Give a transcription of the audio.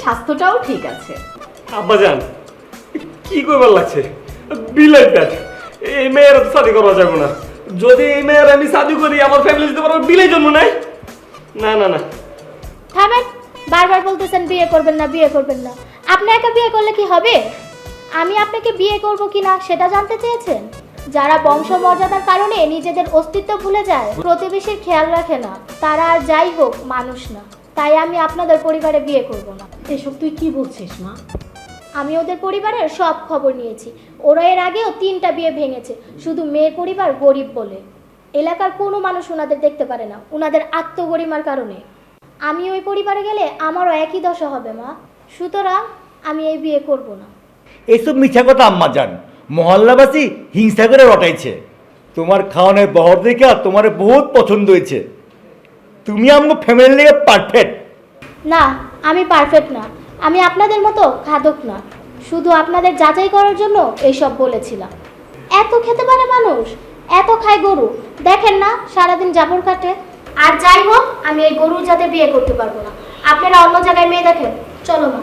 স্বাস্থ্যটাও ঠিক আছে। আব্বাজান কি কইবার লাগছে, বিলাই পেট, এই মেয়ের তো শাদি করা যাবে না। যদি এই মেয়ের আমি শাদি করি আমার ফ্যামিলি দিতে পারবো, বিলাই জন্ম নাই। না না না, থামেন, বারবার বলতেছেন বিয়ে করবেন না বিয়ে করবেন না। আপনি একা বিয়ে করলে কি হবে? আমি আপনাকে বিয়ে করব কিনা সেটা জানতে চেয়েছেন? যারা বংশ মর্যাদার কারণে নিজেদের অস্তিত্ব ভুলে যায়, প্রতিবেশীর খেয়াল রাখে না, তারা আর যাই হোক মানুষ না। তাই আমি আপনাদের পরিবারে বিয়ে করব না। এসব তুই কি বলছিস মা? আমি ওদের পরিবারের সব খবর নিয়েছি। ওরা এর আগেও 3টা বিয়ে ভেঙেছে, শুধু মেয়ের পরিবার গরিব বলে। এলাকার কোনো মানুষ ওনাদের দেখতে পারে না, ওনাদের আত্মগরিমার কারণে। আমি ওই পরিবারে গেলে আমারও একই দশা হবে মা। সুতরাং আমি এই বিয়ে করব না। এইসব মিথ্যা কথা আম্মা জান, মহল্লাবাসী হিংসা করে রটাইছে। তোমার খাওয়ানোর বহর দেখে তোমার বহুত পছন্দ হয়েছে। তুমি আমার ফ্যামিলির লিগে পারফেক্ট। না, আমি পারফেক্ট না, আমি আপনাদের মতো খাদক না। শুধু আপনাদের যাচাই করার জন্য এইসব বলেছিলাম। এত খেতে পারে মানুষ, এত খায় গরু, দেখেন না সারাদিন জাবর কাটে। আর যাই হোক, আমি এই গরুর জাতে বিয়ে করতে পারবো না। আপনারা অন্য জায়গায় মেয়ে দেখেন, চলো মা।